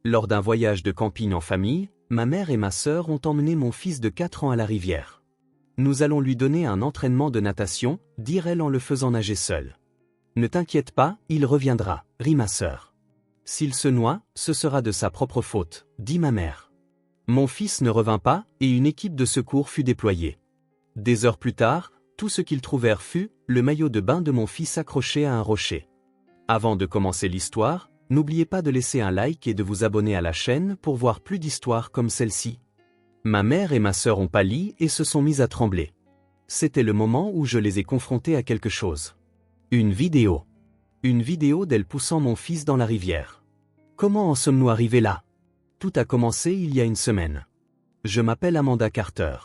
Lors d'un voyage de camping en famille, ma mère et ma sœur ont emmené mon fils de 4 ans à la rivière. Nous allons lui donner un entraînement de natation, dit-elle en le faisant nager seul. Ne t'inquiète pas, il reviendra, rit ma sœur. S'il se noie, ce sera de sa propre faute, dit ma mère. Mon fils ne revint pas, et une équipe de secours fut déployée. Des heures plus tard, tout ce qu'ils trouvèrent fut le maillot de bain de mon fils accroché à un rocher. Avant de commencer l'histoire, n'oubliez pas de laisser un like et de vous abonner à la chaîne pour voir plus d'histoires comme celle-ci. Ma mère et ma sœur ont pâli et se sont mises à trembler. C'était le moment où je les ai confrontées à quelque chose. Une vidéo. Une vidéo d'elle poussant mon fils dans la rivière. Comment en sommes-nous arrivés là? Tout a commencé il y a une semaine. Je m'appelle Amanda Carter.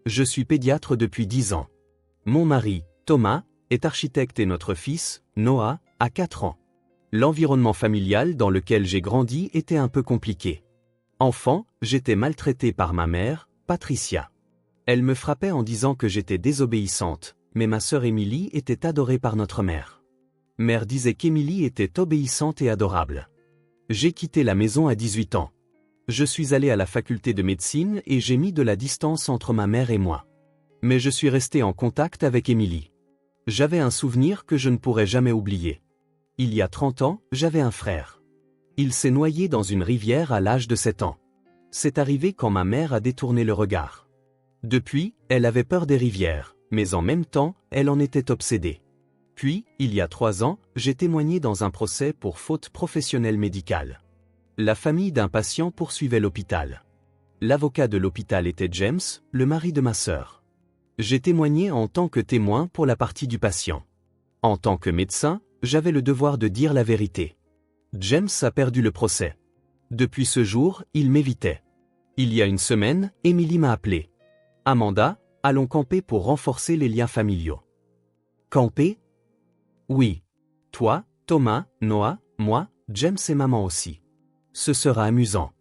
Je suis pédiatre depuis 10 ans. Mon mari, Thomas, est architecte et notre fils, Noah, a 4 ans. L'environnement familial dans lequel j'ai grandi était un peu compliqué. Enfant, j'étais maltraité par ma mère, Patricia. Elle me frappait en disant que j'étais désobéissante, mais ma sœur Émilie était adorée par notre mère. Mère disait qu'Émilie était obéissante et adorable. J'ai quitté la maison à 18 ans. Je suis allé à la faculté de médecine et j'ai mis de la distance entre ma mère et moi. Mais je suis resté en contact avec Émilie. J'avais un souvenir que je ne pourrai jamais oublier. Il y a 30 ans, j'avais un frère. Il s'est noyé dans une rivière à l'âge de 7 ans. C'est arrivé quand ma mère a détourné le regard. Depuis, elle avait peur des rivières, mais en même temps, elle en était obsédée. Puis, il y a 3 ans, j'ai témoigné dans un procès pour faute professionnelle médicale. La famille d'un patient poursuivait l'hôpital. L'avocat de l'hôpital était James, le mari de ma sœur. J'ai témoigné en tant que témoin pour la partie du patient. En tant que médecin, j'avais le devoir de dire la vérité. James a perdu le procès. Depuis ce jour, il m'évitait. Il y a une semaine, Émilie m'a appelé. Amanda, allons camper pour renforcer les liens familiaux. Camper? Oui. Toi, Thomas, Noah, moi, James et maman aussi. Ce sera amusant.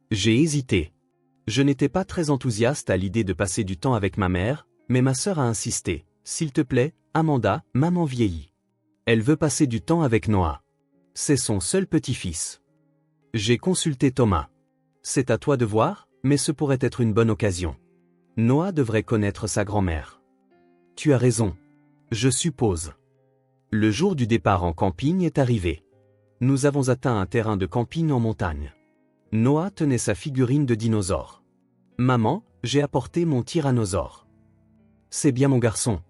J'ai hésité. Je n'étais pas très enthousiaste à l'idée de passer du temps avec ma mère, mais ma sœur a insisté. S'il te plaît, Amanda, maman vieillit. Elle veut passer du temps avec Noah. C'est son seul petit-fils. J'ai consulté Thomas. C'est à toi de voir, mais ce pourrait être une bonne occasion. Noah devrait connaître sa grand-mère. Tu as raison. Je suppose. Le jour du départ en camping est arrivé. Nous avons atteint un terrain de camping en montagne. Noah tenait sa figurine de dinosaure. Maman, j'ai apporté mon tyrannosaure. C'est bien mon garçon.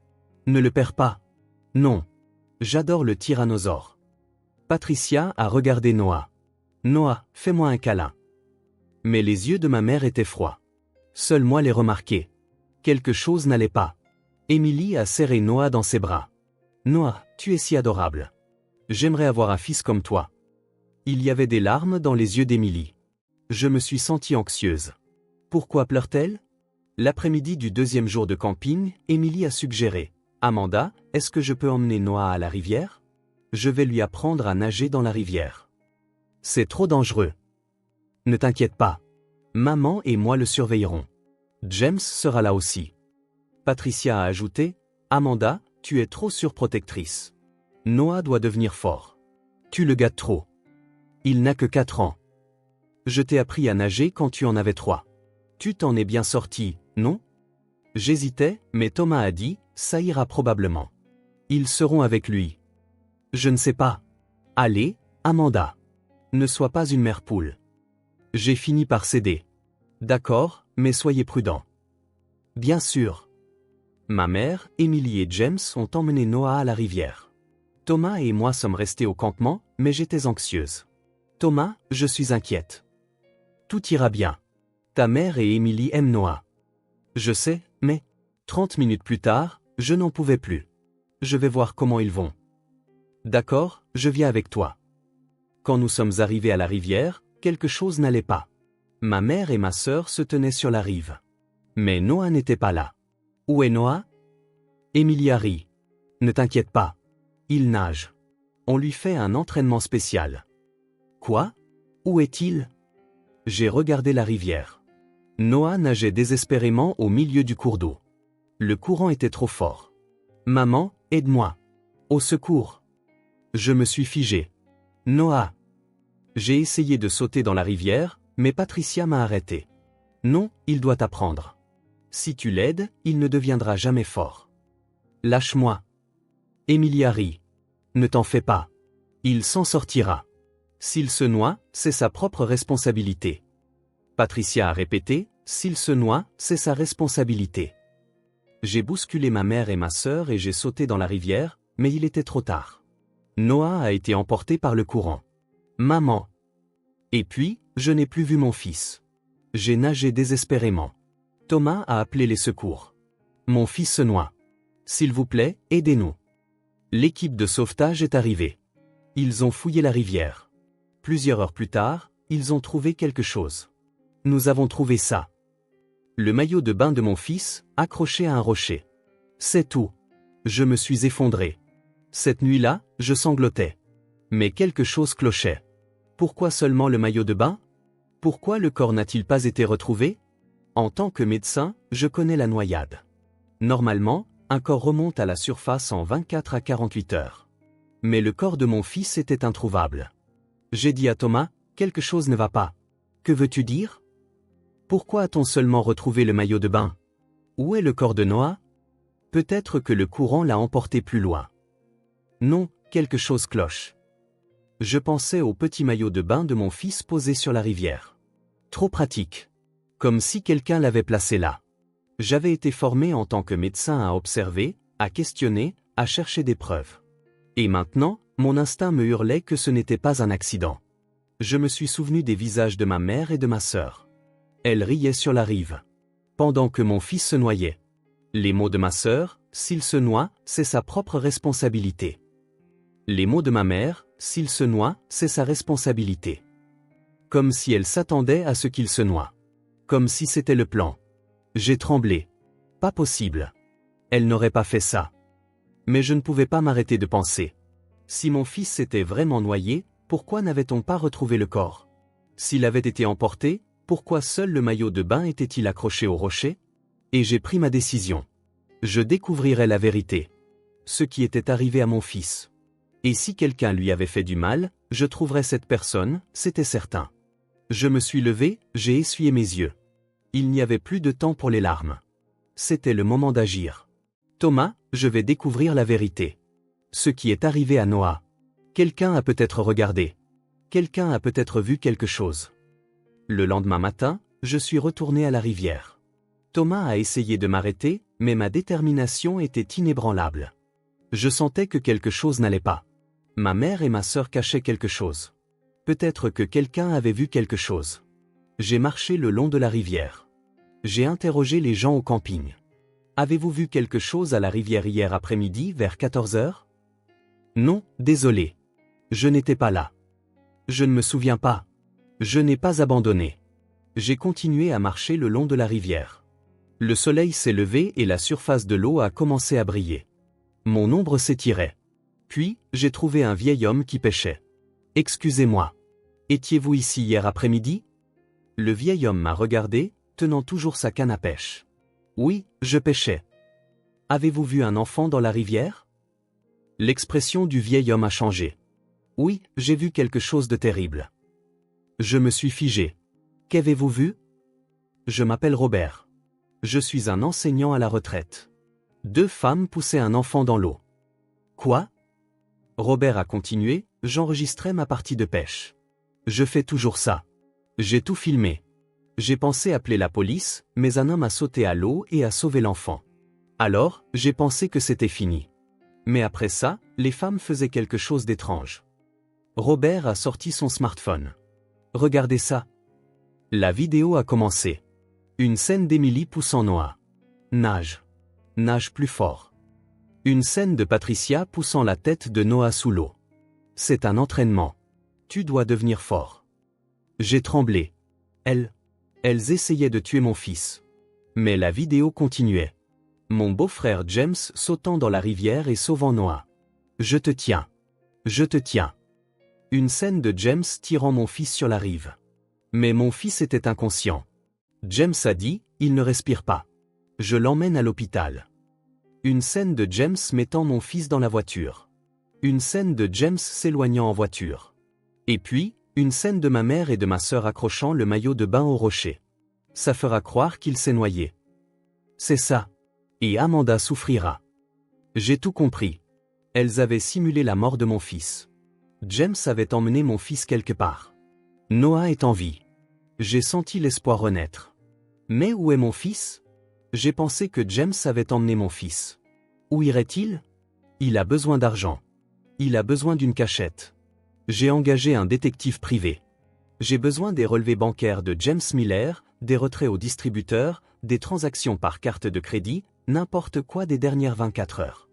Ne le perds pas. Non. J'adore le tyrannosaure. Patricia a regardé Noah. Noah, fais-moi un câlin. Mais les yeux de ma mère étaient froids. Seul moi les remarquais. Quelque chose n'allait pas. Émilie a serré Noah dans ses bras. Noah, tu es si adorable. J'aimerais avoir un fils comme toi. Il y avait des larmes dans les yeux d'Émilie. Je me suis sentie anxieuse. Pourquoi pleure-t-elle? L'après-midi du 2e jour de camping, Émilie a suggéré. Amanda, est-ce que je peux emmener Noah à la rivière? Je vais lui apprendre à nager dans la rivière. C'est trop dangereux. Ne t'inquiète pas. Maman et moi le surveillerons. James sera là aussi. Patricia a ajouté, Amanda, tu es trop surprotectrice. Noah doit devenir fort. Tu le gâtes trop. Il n'a que 4 ans. Je t'ai appris à nager quand tu en avais 3. Tu t'en es bien sorti, non? J'hésitais, mais Thomas a dit, ça ira probablement. Ils seront avec lui. Je ne sais pas. Allez, Amanda. Ne sois pas une mère poule. J'ai fini par céder. D'accord, mais soyez prudents. Bien sûr. Ma mère, Émilie et James ont emmené Noah à la rivière. Thomas et moi sommes restés au campement, mais j'étais anxieuse. Thomas, je suis inquiète. Tout ira bien. Ta mère et Émilie aiment Noah. Je sais, mais 30 minutes plus tard, je n'en pouvais plus. Je vais voir comment ils vont. D'accord, je viens avec toi. Quand nous sommes arrivés à la rivière, quelque chose n'allait pas. Ma mère et ma sœur se tenaient sur la rive. Mais Noah n'était pas là. Où est Noah? Émilie a ri. Ne t'inquiète pas. Il nage. On lui fait un entraînement spécial. Quoi? Où est-il? J'ai regardé la rivière. Noah nageait désespérément au milieu du cours d'eau. Le courant était trop fort. Maman, aide-moi. Au secours. Je me suis figé. Noah. J'ai essayé de sauter dans la rivière, mais Patricia m'a arrêté. Non, il doit apprendre. Si tu l'aides, il ne deviendra jamais fort. Lâche-moi. Emilia rit. Ne t'en fais pas. Il s'en sortira. S'il se noie, c'est sa propre responsabilité. Patricia a répété, s'il se noie, c'est sa responsabilité. J'ai bousculé ma mère et ma sœur et j'ai sauté dans la rivière, mais il était trop tard. Noah a été emporté par le courant. Maman. Et puis, je n'ai plus vu mon fils. J'ai nagé désespérément. Thomas a appelé les secours. Mon fils se noie. S'il vous plaît, aidez-nous. L'équipe de sauvetage est arrivée. Ils ont fouillé la rivière. Plusieurs heures plus tard, ils ont trouvé quelque chose. Nous avons trouvé ça. Le maillot de bain de mon fils, accroché à un rocher. C'est tout. Je me suis effondré. Cette nuit-là, je sanglotais. Mais quelque chose clochait. Pourquoi seulement le maillot de bain? Pourquoi le corps n'a-t-il pas été retrouvé? En tant que médecin, je connais la noyade. Normalement, un corps remonte à la surface en 24 à 48 heures. Mais le corps de mon fils était introuvable. J'ai dit à Thomas, quelque chose ne va pas. Que veux-tu dire? Pourquoi a-t-on seulement retrouvé le maillot de bain? Où est le corps de Noah? Peut-être que le courant l'a emporté plus loin. Non, quelque chose cloche. Je pensais au petit maillot de bain de mon fils posé sur la rivière. Trop pratique. Comme si quelqu'un l'avait placé là. J'avais été formé en tant que médecin à observer, à questionner, à chercher des preuves. Et maintenant, mon instinct me hurlait que ce n'était pas un accident. Je me suis souvenu des visages de ma mère et de ma sœur. Elles riaient sur la rive. Pendant que mon fils se noyait. Les mots de ma sœur, s'il se noie, c'est sa propre responsabilité. Les mots de ma mère, s'il se noie, c'est sa responsabilité. Comme si elle s'attendait à ce qu'il se noie. Comme si c'était le plan. J'ai tremblé. Pas possible. Elle n'aurait pas fait ça. Mais je ne pouvais pas m'arrêter de penser. Si mon fils s'était vraiment noyé, pourquoi n'avait-on pas retrouvé le corps? S'il avait été emporté, pourquoi seul le maillot de bain était-il accroché au rocher? Et j'ai pris ma décision. Je découvrirais la vérité. Ce qui était arrivé à mon fils. Et si quelqu'un lui avait fait du mal, je trouverais cette personne, c'était certain. Je me suis levé, j'ai essuyé mes yeux. Il n'y avait plus de temps pour les larmes. C'était le moment d'agir. Thomas, je vais découvrir la vérité. Ce qui est arrivé à Noah. Quelqu'un a peut-être regardé. Quelqu'un a peut-être vu quelque chose. Le lendemain matin, je suis retourné à la rivière. Thomas a essayé de m'arrêter, mais ma détermination était inébranlable. Je sentais que quelque chose n'allait pas. Ma mère et ma sœur cachaient quelque chose. Peut-être que quelqu'un avait vu quelque chose. J'ai marché le long de la rivière. J'ai interrogé les gens au camping. Avez-vous vu quelque chose à la rivière hier après-midi vers 14 heures? Non, désolé. Je n'étais pas là. Je ne me souviens pas. Je n'ai pas abandonné. J'ai continué à marcher le long de la rivière. Le soleil s'est levé et la surface de l'eau a commencé à briller. Mon ombre s'étirait. Puis, j'ai trouvé un vieil homme qui pêchait. Excusez-moi. Étiez-vous ici hier après-midi? Le vieil homme m'a regardé, tenant toujours sa canne à pêche. Oui, je pêchais. Avez-vous vu un enfant dans la rivière? L'expression du vieil homme a changé. Oui, j'ai vu quelque chose de terrible. Je me suis figé. Qu'avez-vous vu? Je m'appelle Robert. Je suis un enseignant à la retraite. 2 femmes poussaient un enfant dans l'eau. Quoi? Robert a continué, j'enregistrais ma partie de pêche. Je fais toujours ça. J'ai tout filmé. J'ai pensé appeler la police, mais un homme a sauté à l'eau et a sauvé l'enfant. Alors, j'ai pensé que c'était fini. Mais après ça, les femmes faisaient quelque chose d'étrange. Robert a sorti son smartphone. Regardez ça. La vidéo a commencé. Une scène d'Emily poussant Noah. Nage. Nage plus fort. Une scène de Patricia poussant la tête de Noah sous l'eau. C'est un entraînement. Tu dois devenir fort. J'ai tremblé. Elles essayaient de tuer mon fils. Mais la vidéo continuait. Mon beau-frère James sautant dans la rivière et sauvant Noah. Je te tiens. Je te tiens. Une scène de James tirant mon fils sur la rive. Mais mon fils était inconscient. James a dit, il ne respire pas. Je l'emmène à l'hôpital. Une scène de James mettant mon fils dans la voiture. Une scène de James s'éloignant en voiture. Et puis, Une scène de ma mère et de ma sœur accrochant le maillot de bain au rocher. Ça fera croire qu'il s'est noyé. C'est ça. Et Amanda souffrira. J'ai tout compris. Elles avaient simulé la mort de mon fils. James avait emmené mon fils quelque part. Noah est en vie. J'ai senti l'espoir renaître. Mais où est mon fils? J'ai pensé que James avait emmené mon fils. Où irait-il? Il a besoin d'argent. Il a besoin d'une cachette. J'ai engagé un détective privé. J'ai besoin des relevés bancaires de James Miller, des retraits au distributeur, des transactions par carte de crédit, n'importe quoi des dernières 24 heures.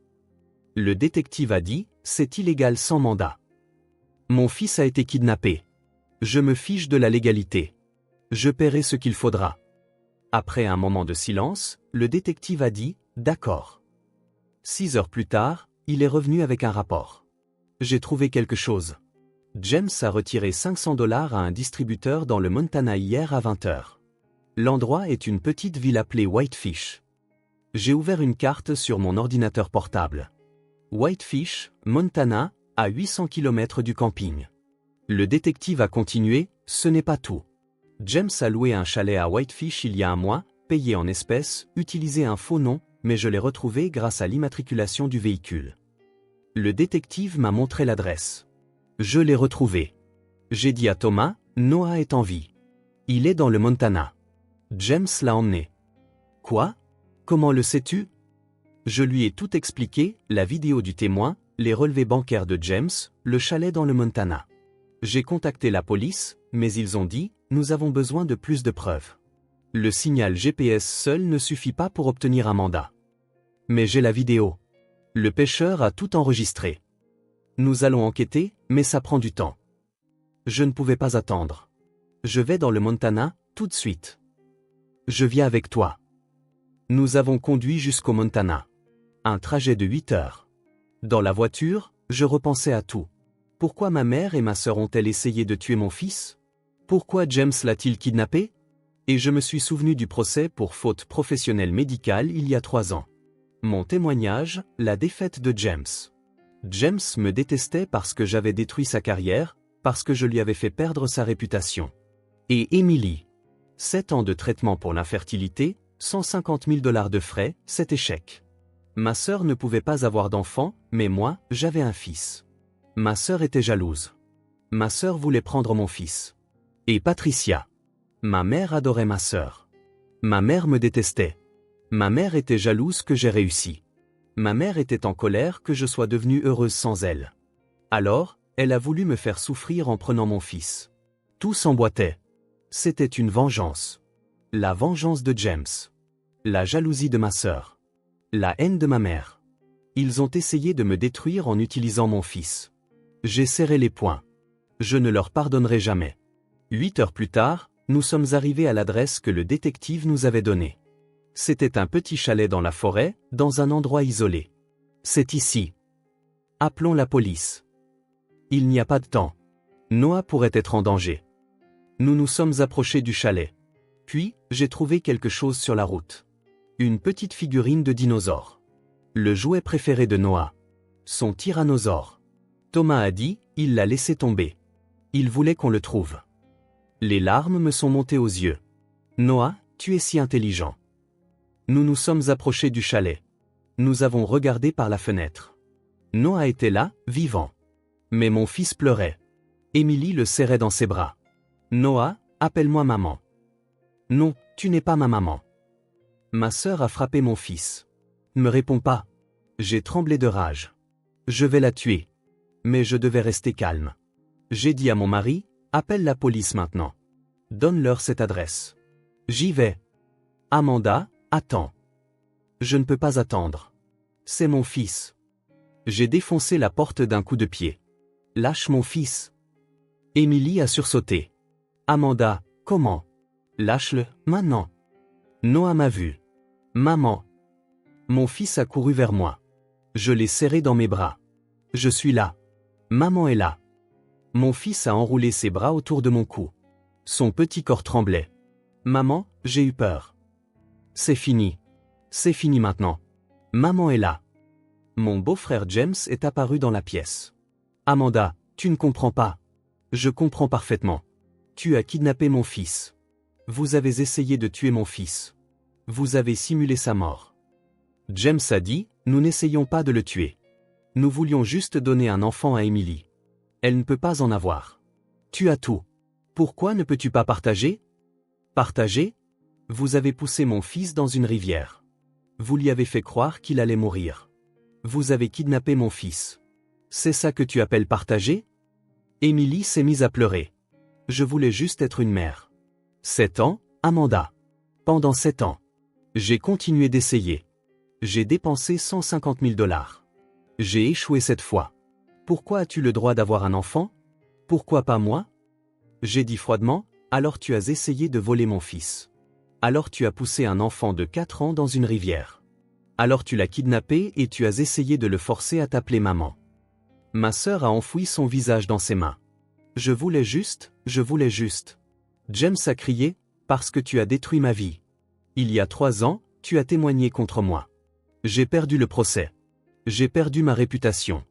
Le détective a dit, c'est illégal sans mandat. Mon fils a été kidnappé. Je me fiche de la légalité. Je paierai ce qu'il faudra. Après un moment de silence, le détective a dit, d'accord. 6 heures plus tard, il est revenu avec un rapport. J'ai trouvé quelque chose. James a retiré $500 à un distributeur dans le Montana hier à 20 heures. L'endroit est une petite ville appelée Whitefish. J'ai ouvert une carte sur mon ordinateur portable. Whitefish, Montana, à 800 km du camping. Le détective a continué, ce n'est pas tout. James a loué un chalet à Whitefish il y a un mois, payé en espèces, utilisé un faux nom, mais je l'ai retrouvé grâce à l'immatriculation du véhicule. Le détective m'a montré l'adresse. Je l'ai retrouvé. J'ai dit à Thomas, Noah est en vie. Il est dans le Montana. James l'a emmené. Quoi? Comment le sais-tu? Je lui ai tout expliqué, la vidéo du témoin, les relevés bancaires de James, le chalet dans le Montana. J'ai contacté la police, mais ils ont dit, nous avons besoin de plus de preuves. Le signal GPS seul ne suffit pas pour obtenir un mandat. Mais j'ai la vidéo. Le pêcheur a tout enregistré. Nous allons enquêter, mais ça prend du temps. Je ne pouvais pas attendre. Je vais dans le Montana, tout de suite. Je viens avec toi. Nous avons conduit jusqu'au Montana. Un trajet de 8 heures. Dans la voiture, je repensais à tout. Pourquoi ma mère et ma sœur ont-elles essayé de tuer mon fils? Pourquoi James l'a-t-il kidnappé? Et je me suis souvenu du procès pour faute professionnelle médicale il y a 3 ans. Mon témoignage, la défaite de James. James me détestait parce que j'avais détruit sa carrière, parce que je lui avais fait perdre sa réputation. Et Emily. 7 ans de traitement pour l'infertilité, $150 000 de frais, cet échec. Ma sœur ne pouvait pas avoir d'enfant, mais moi, j'avais un fils. Ma sœur était jalouse. Ma sœur voulait prendre mon fils. Et Patricia. Ma mère adorait ma sœur. Ma mère me détestait. Ma mère était jalouse que j'ai réussi. Ma mère était en colère que je sois devenue heureuse sans elle. Alors, elle a voulu me faire souffrir en prenant mon fils. Tout s'emboîtait. C'était une vengeance. La vengeance de James. La jalousie de ma sœur. La haine de ma mère. Ils ont essayé de me détruire en utilisant mon fils. J'ai serré les poings. Je ne leur pardonnerai jamais. 8 heures plus tard, nous sommes arrivés à l'adresse que le détective nous avait donnée. C'était un petit chalet dans la forêt, dans un endroit isolé. C'est ici. Appelons la police. Il n'y a pas de temps. Noah pourrait être en danger. Nous nous sommes approchés du chalet. Puis, j'ai trouvé quelque chose sur la route. Une petite figurine de dinosaure. Le jouet préféré de Noah. Son tyrannosaure. Thomas a dit, il l'a laissé tomber. Il voulait qu'on le trouve. Les larmes me sont montées aux yeux. Noah, tu es si intelligent. Nous nous sommes approchés du chalet. Nous avons regardé par la fenêtre. Noah était là, vivant. Mais mon fils pleurait. Emily le serrait dans ses bras. Noah, appelle-moi maman. Non, tu n'es pas ma maman. Ma sœur a frappé mon fils. Ne me réponds pas. J'ai tremblé de rage. Je vais la tuer. Mais je devais rester calme. J'ai dit à mon mari, appelle la police maintenant. Donne-leur cette adresse. J'y vais. Amanda, attends. Je ne peux pas attendre. C'est mon fils. J'ai défoncé la porte d'un coup de pied. Lâche mon fils. Emily a sursauté. Amanda, comment? Lâche-le, maintenant. Noah m'a vu. Maman. Mon fils a couru vers moi. Je l'ai serré dans mes bras. Je suis là. Maman est là. Mon fils a enroulé ses bras autour de mon cou. Son petit corps tremblait. Maman, j'ai eu peur. C'est fini. C'est fini maintenant. Maman est là. Mon beau-frère James est apparu dans la pièce. Amanda, tu ne comprends pas. Je comprends parfaitement. Tu as kidnappé mon fils. Vous avez essayé de tuer mon fils. Vous avez simulé sa mort. James a dit, nous n'essayons pas de le tuer. Nous voulions juste donner un enfant à Emily. Elle ne peut pas en avoir. Tu as tout. Pourquoi ne peux-tu pas partager? Partager? Vous avez poussé mon fils dans une rivière. Vous lui avez fait croire qu'il allait mourir. Vous avez kidnappé mon fils. C'est ça que tu appelles partager? Emily s'est mise à pleurer. Je voulais juste être une mère. 7 ans, Amanda. Pendant 7 ans. J'ai continué d'essayer. J'ai dépensé 150 000 $. J'ai échoué cette fois. Pourquoi as-tu le droit d'avoir un enfant? Pourquoi pas moi? J'ai dit froidement, alors tu as essayé de voler mon fils. Alors tu as poussé un enfant de 4 ans dans une rivière. Alors tu l'as kidnappé et tu as essayé de le forcer à t'appeler maman. Ma sœur a enfoui son visage dans ses mains. Je voulais juste. James a crié, parce que tu as détruit ma vie. Il y a 3 ans, tu as témoigné contre moi. J'ai perdu le procès. J'ai perdu ma réputation.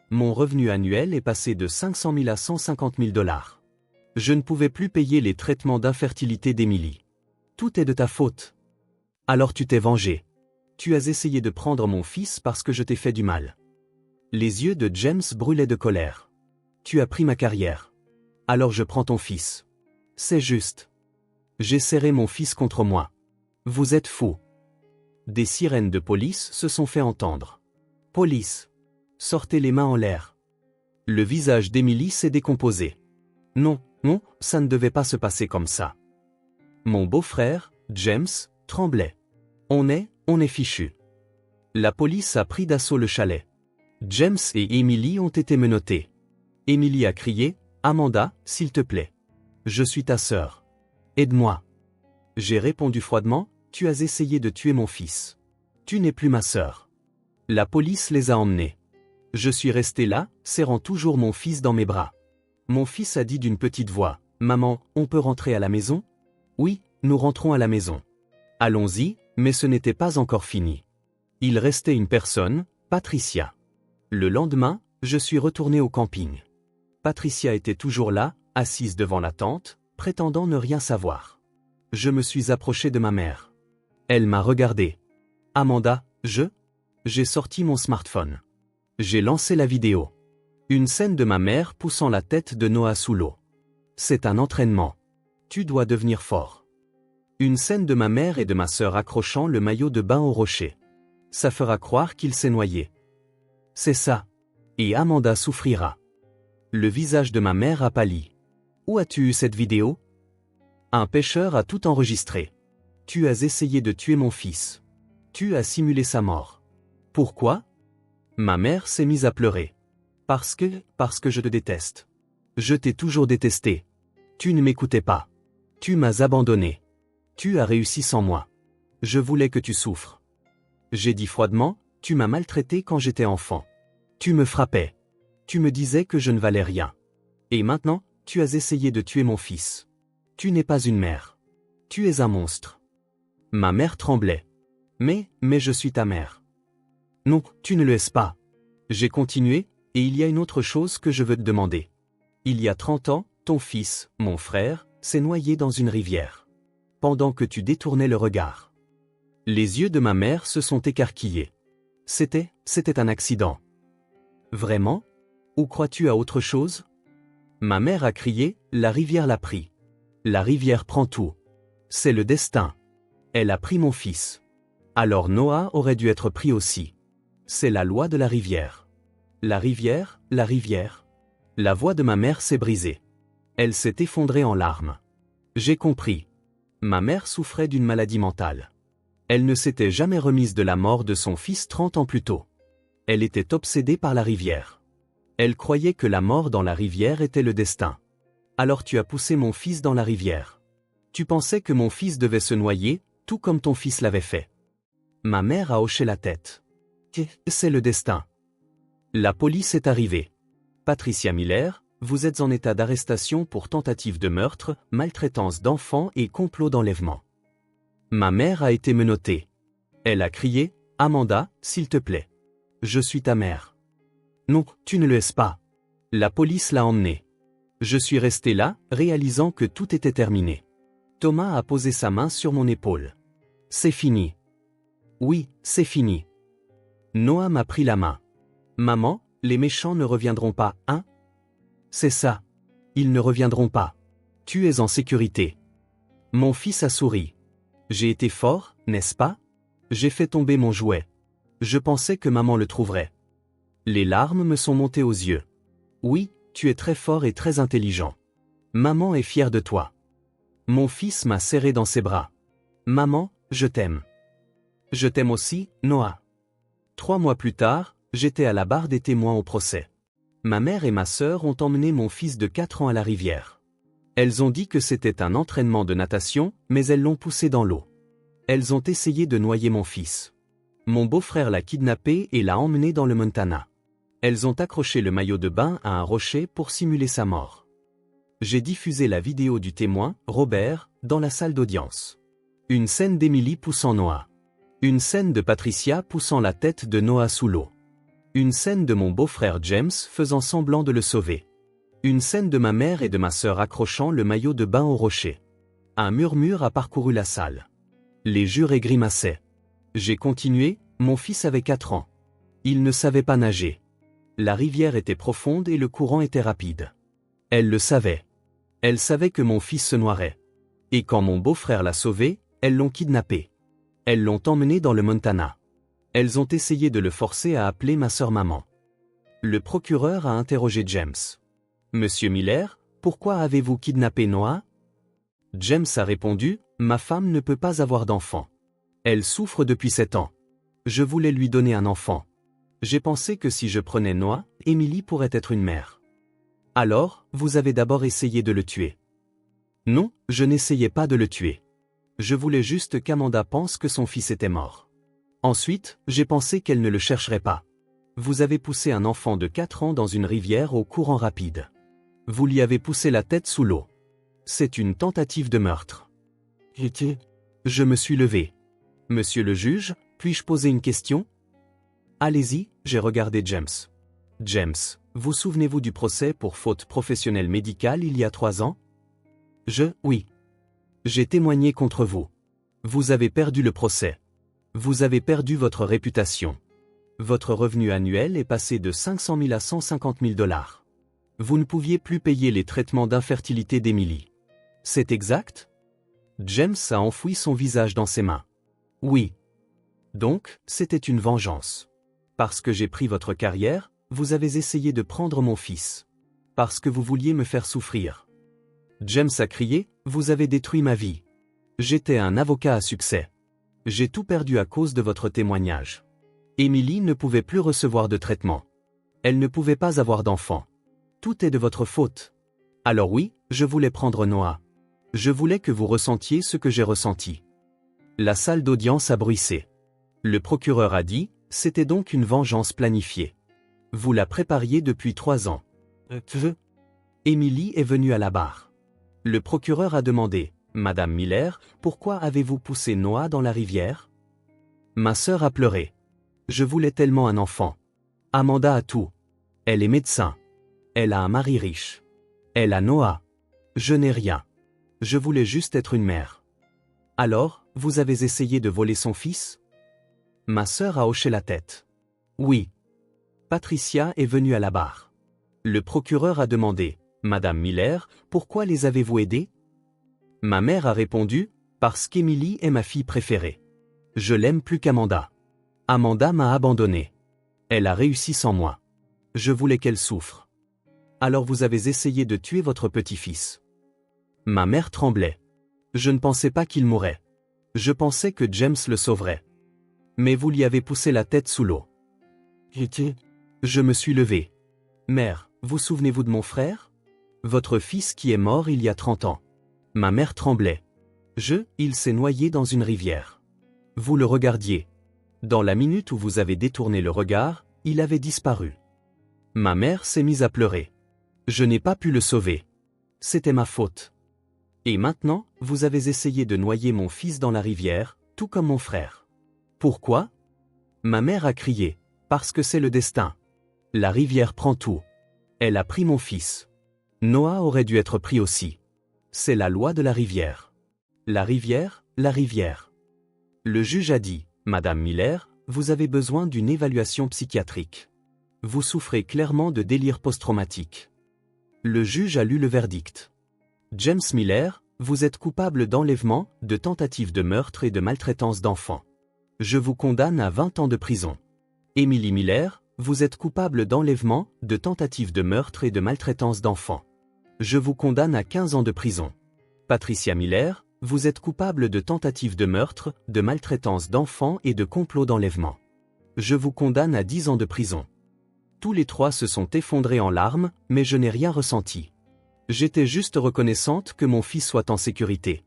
Mon revenu annuel est passé de 500 000 à 150 000 $. Je ne pouvais plus payer les traitements d'infertilité d'Emily. Tout est de ta faute. Alors tu t'es vengé. Tu as essayé de prendre mon fils parce que je t'ai fait du mal. Les yeux de James brûlaient de colère. Tu as pris ma carrière. Alors je prends ton fils. C'est juste. J'ai serré mon fils contre moi. Vous êtes fous. Des sirènes de police se sont fait entendre. Police. Sortez les mains en l'air. Le visage d'Emily s'est décomposé. Non, ça ne devait pas se passer comme ça. Mon beau-frère, James, tremblait. On est fichu. La police a pris d'assaut le chalet. James et Emily ont été menottés. Emily a crié, Amanda, s'il te plaît. Je suis ta sœur. Aide-moi. J'ai répondu froidement, tu as essayé de tuer mon fils. Tu n'es plus ma sœur. La police les a emmenés. Je suis resté là, serrant toujours mon fils dans mes bras. Mon fils a dit d'une petite voix, Maman, on peut rentrer à la maison? Oui, nous rentrons à la maison. Allons-y, mais ce n'était pas encore fini. Il restait une personne, Patricia. Le lendemain, je suis retourné au camping. Patricia était toujours là, assise devant la tente, prétendant ne rien savoir. Je me suis approché de ma mère. Elle m'a regardé. Amanda, j'ai sorti mon smartphone. J'ai lancé la vidéo. Une scène de ma mère poussant la tête de Noah sous l'eau. C'est un entraînement. Tu dois devenir fort. Une scène de ma mère et de ma sœur accrochant le maillot de bain au rocher. Ça fera croire qu'il s'est noyé. C'est ça. Et Amanda souffrira. Le visage de ma mère a pâli. Où as-tu eu cette vidéo? Un pêcheur a tout enregistré. Tu as essayé de tuer mon fils. Tu as simulé sa mort. Pourquoi? Ma mère s'est mise à pleurer. Parce que je te déteste. Je t'ai toujours détesté. Tu ne m'écoutais pas. Tu m'as abandonné. Tu as réussi sans moi. Je voulais que tu souffres. J'ai dit froidement, tu m'as maltraité quand j'étais enfant. Tu me frappais. Tu me disais que je ne valais rien. Et maintenant, tu as essayé de tuer mon fils. Tu n'es pas une mère. Tu es un monstre. Ma mère tremblait. Mais je suis ta mère. Non, tu ne le es pas. J'ai continué, et il y a une autre chose que je veux te demander. Il y a 30 ans, ton fils, mon frère, s'est noyé dans une rivière. Pendant que tu détournais le regard. Les yeux de ma mère se sont écarquillés. C'était un accident. Vraiment? Ou crois-tu à autre chose? Ma mère a crié, la rivière l'a pris. La rivière prend tout. C'est le destin. Elle a pris mon fils. Alors Noah aurait dû être pris aussi. C'est la loi de la rivière. La rivière, la rivière. La voix de ma mère s'est brisée. Elle s'est effondrée en larmes. J'ai compris. Ma mère souffrait d'une maladie mentale. Elle ne s'était jamais remise de la mort de son fils 30 ans plus tôt. Elle était obsédée par la rivière. Elle croyait que la mort dans la rivière était le destin. Alors tu as poussé mon fils dans la rivière. Tu pensais que mon fils devait se noyer, tout comme ton fils l'avait fait. Ma mère a hoché la tête. C'est le destin. La police est arrivée. Patricia Miller, vous êtes en état d'arrestation pour tentative de meurtre, maltraitance d'enfants et complot d'enlèvement. Ma mère a été menottée. Elle a crié, Amanda, s'il te plaît. Je suis ta mère. Non, tu ne le es pas. La police l'a emmenée. Je suis resté là, réalisant que tout était terminé. Thomas a posé sa main sur mon épaule. C'est fini. Oui, c'est fini. Noah m'a pris la main. Maman, les méchants ne reviendront pas, hein? C'est ça. Ils ne reviendront pas. Tu es en sécurité. Mon fils a souri. J'ai été fort, n'est-ce pas? J'ai fait tomber mon jouet. Je pensais que maman le trouverait. Les larmes me sont montées aux yeux. Oui, tu es très fort et très intelligent. Maman est fière de toi. Mon fils m'a serré dans ses bras. Maman, je t'aime. Je t'aime aussi, Noah. 3 mois plus tard, j'étais à la barre des témoins au procès. Ma mère et ma sœur ont emmené mon fils de 4 ans à la rivière. Elles ont dit que c'était un entraînement de natation, mais elles l'ont poussé dans l'eau. Elles ont essayé de noyer mon fils. Mon beau-frère l'a kidnappé et l'a emmené dans le Montana. Elles ont accroché le maillot de bain à un rocher pour simuler sa mort. J'ai diffusé la vidéo du témoin, Robert, dans la salle d'audience. Une scène d'Emily poussant Noah. Une scène de Patricia poussant la tête de Noah sous l'eau. Une scène de mon beau-frère James faisant semblant de le sauver. Une scène de ma mère et de ma sœur accrochant le maillot de bain au rocher. Un murmure a parcouru la salle. Les jurés grimaçaient. J'ai continué, mon fils avait 4 ans. Il ne savait pas nager. La rivière était profonde et le courant était rapide. Elle le savait. Elle savait que mon fils se noierait. Et quand mon beau-frère l'a sauvé, elles l'ont kidnappé. Elles l'ont emmené dans le Montana. Elles ont essayé de le forcer à appeler ma sœur maman. Le procureur a interrogé James. Monsieur Miller, pourquoi avez-vous kidnappé Noah? James a répondu, ma femme ne peut pas avoir d'enfant. Elle souffre depuis 7 ans. Je voulais lui donner un enfant. J'ai pensé que si je prenais Noah, Emily pourrait être une mère. Alors, vous avez d'abord essayé de le tuer. Non, je n'essayais pas de le tuer. Je voulais juste qu'Amanda pense que son fils était mort. Ensuite, j'ai pensé qu'elle ne le chercherait pas. Vous avez poussé un enfant de 4 ans dans une rivière au courant rapide. Vous lui avez poussé la tête sous l'eau. C'est une tentative de meurtre. Je me suis levé. Monsieur le juge, puis-je poser une question? Allez-y, j'ai regardé James. James, vous souvenez-vous du procès pour faute professionnelle médicale il y a 3 ans? Oui. J'ai témoigné contre vous. Vous avez perdu le procès. Vous avez perdu votre réputation. Votre revenu annuel est passé de 500 000 à 150 000 $. Vous ne pouviez plus payer les traitements d'infertilité d'Emily. C'est exact? James a enfoui son visage dans ses mains. Oui. Donc, c'était une vengeance. Parce que j'ai pris votre carrière, vous avez essayé de prendre mon fils. Parce que vous vouliez me faire souffrir. James a crié, vous avez détruit ma vie. J'étais un avocat à succès. J'ai tout perdu à cause de votre témoignage. Emily ne pouvait plus recevoir de traitement. Elle ne pouvait pas avoir d'enfant. Tout est de votre faute. Alors oui, je voulais prendre Noah. Je voulais que vous ressentiez ce que j'ai ressenti. La salle d'audience a bruissé. Le procureur a dit, c'était donc une vengeance planifiée. Vous la prépariez depuis 3 ans. Emily est venue à la barre. Le procureur a demandé, Madame Miller, pourquoi avez-vous poussé Noah dans la rivière? Ma sœur a pleuré. Je voulais tellement un enfant. Amanda a tout. Elle est médecin. Elle a un mari riche. Elle a Noah. Je n'ai rien. Je voulais juste être une mère. Alors, vous avez essayé de voler son fils? Ma sœur a hoché la tête. Oui. Patricia est venue à la barre. Le procureur a demandé, Madame Miller, pourquoi les avez-vous aidés? Ma mère a répondu, parce qu'Emily est ma fille préférée. Je l'aime plus qu'Amanda. Amanda m'a abandonné. Elle a réussi sans moi. Je voulais qu'elle souffre. Alors vous avez essayé de tuer votre petit-fils. Ma mère tremblait. Je ne pensais pas qu'il mourrait. Je pensais que James le sauverait. Mais vous lui avez poussé la tête sous l'eau. Je me suis levé. Mère, vous souvenez-vous de mon frère? Votre fils qui est mort il y a 30 ans. Ma mère tremblait. Il s'est noyé dans une rivière. Vous le regardiez. Dans la minute où vous avez détourné le regard, il avait disparu. Ma mère s'est mise à pleurer. Je n'ai pas pu le sauver. C'était ma faute. Et maintenant, vous avez essayé de noyer mon fils dans la rivière, tout comme mon frère. Pourquoi? Ma mère a crié. Parce que c'est le destin. La rivière prend tout. Elle a pris mon fils. Noah aurait dû être pris aussi. C'est la loi de la rivière. La rivière, la rivière. Le juge a dit, Madame Miller, vous avez besoin d'une évaluation psychiatrique. Vous souffrez clairement de délire post-traumatique. Le juge a lu le verdict. James Miller, vous êtes coupable d'enlèvement, de tentative de meurtre et de maltraitance d'enfants. Je vous condamne à 20 ans de prison. Emily Miller, vous êtes coupable d'enlèvement, de tentative de meurtre et de maltraitance d'enfants. Je vous condamne à 15 ans de prison. Patricia Miller, vous êtes coupable de tentative de meurtre, de maltraitance d'enfants et de complot d'enlèvement. Je vous condamne à 10 ans de prison. Tous les trois se sont effondrés en larmes, mais je n'ai rien ressenti. J'étais juste reconnaissante que mon fils soit en sécurité.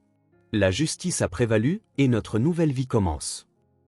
La justice a prévalu, et notre nouvelle vie commence.